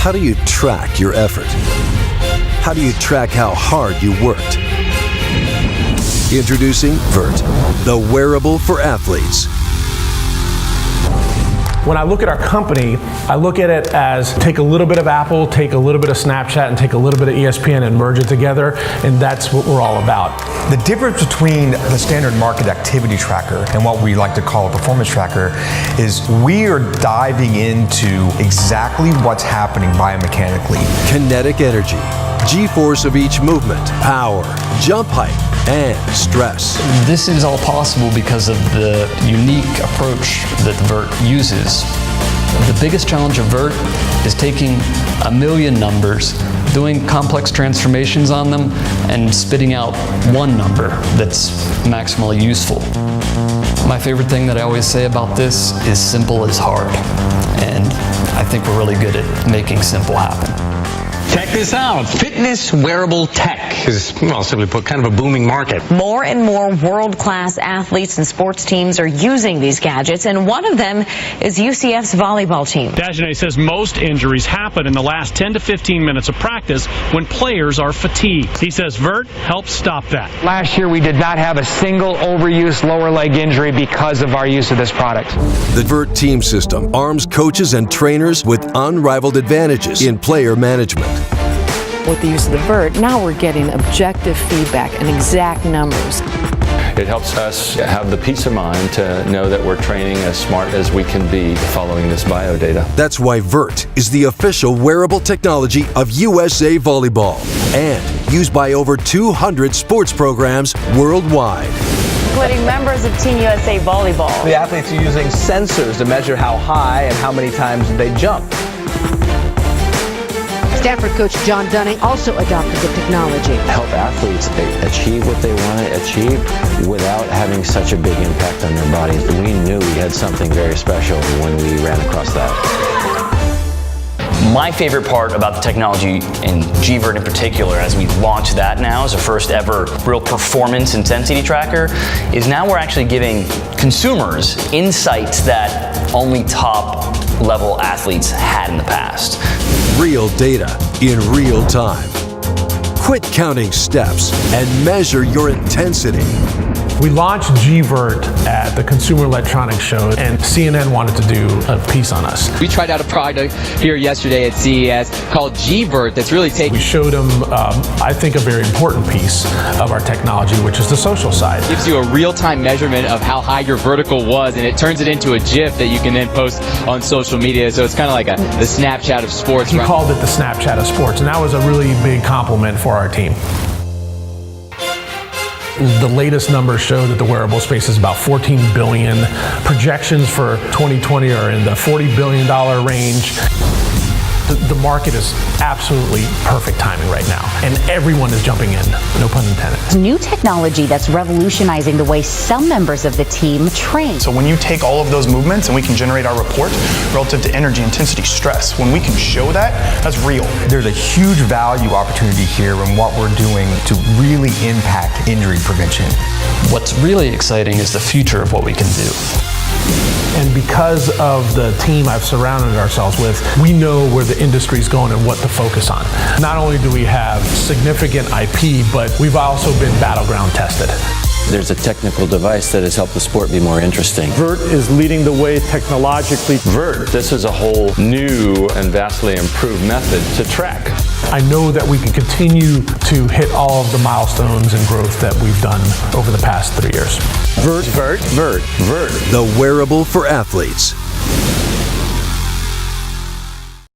How do you track your effort? How do you track how hard you worked? Introducing VERT, the wearable for athletes. When I look at our company, I look at it as take a little bit of Apple, take a little bit of Snapchat, and take a little bit of ESPN and merge it together, and that's what we're all about. The difference between the standard market activity tracker and what we like to call a performance tracker is we are diving into exactly what's happening biomechanically. Kinetic energy, G-force of each movement, power, jump height, and stress. This is all possible because of the unique approach that the VERT uses. The biggest challenge of VERT is taking a million numbers, doing complex transformations on them, and spitting out one number that's maximally useful. My favorite thing that I always say about this is simple is hard. And I think we're really good at making simple happen. Check this out. Fitness wearable tech is, well, simply put, kind of a booming market. More and more world-class athletes and sports teams are using these gadgets, and one of them is UCF's volleyball team. Dagenet says most injuries happen in the last 10 to 15 minutes of practice when players are fatigued. He says VERT helps stop that. Last year we did not have a single overuse lower leg injury because of our use of this product. The VERT team system arms coaches and trainers with unrivaled advantages in player management. With the use of the VERT, now we're getting objective feedback and exact numbers. It helps us have the peace of mind to know that we're training as smart as we can be following this bio data. That's why VERT is the official wearable technology of USA Volleyball and used by over 200 sports programs worldwide. Including members of Team USA Volleyball. The athletes are using sensors to measure how high and how many times they jump. Stanford coach John Dunning also adopted the technology. Help athletes achieve what they want to achieve without having such a big impact on their bodies. We knew we had something very special when we ran across that. My favorite part about the technology, and G-VERT in particular, as we launch that now as a first ever real performance intensity tracker, is now we're actually giving consumers insights that only top level athletes had in the past. Real data in real time. Quit counting steps and measure your intensity. We launched G-VERT at the Consumer Electronics Show, and CNN wanted to do a piece on us. We tried out a product here yesterday at CES called G-VERT that's really taking... We showed them, I think, a very important piece of our technology, which is the social side. It gives you a real-time measurement of how high your vertical was, and it turns it into a GIF that you can then post on social media. So it's kind of like the Snapchat of sports. He called it the Snapchat of sports, and that was a really big compliment for our team. The latest numbers show that the wearable space is about 14 billion. Projections for 2020 are in the $40 billion range. The market is absolutely perfect timing right now, and everyone is jumping in, no pun intended. It's new technology that's revolutionizing the way some members of the team train. So when you take all of those movements and we can generate our report relative to energy, intensity, stress, when we can show that, that's real. There's a huge value opportunity here in what we're doing to really impact injury prevention. What's really exciting is the future of what we can do. And because of the team I've surrounded ourselves with, we know where the industry's going and what to focus on. Not only do we have significant IP, but we've also been battleground tested. There's a technical device that has helped the sport be more interesting. VERT is leading the way technologically. VERT, this is a whole new and vastly improved method to track. I know that we can continue to hit all of the milestones and growth that we've done over the past 3 years. VERT, VERT, VERT, VERT, the wearable for athletes.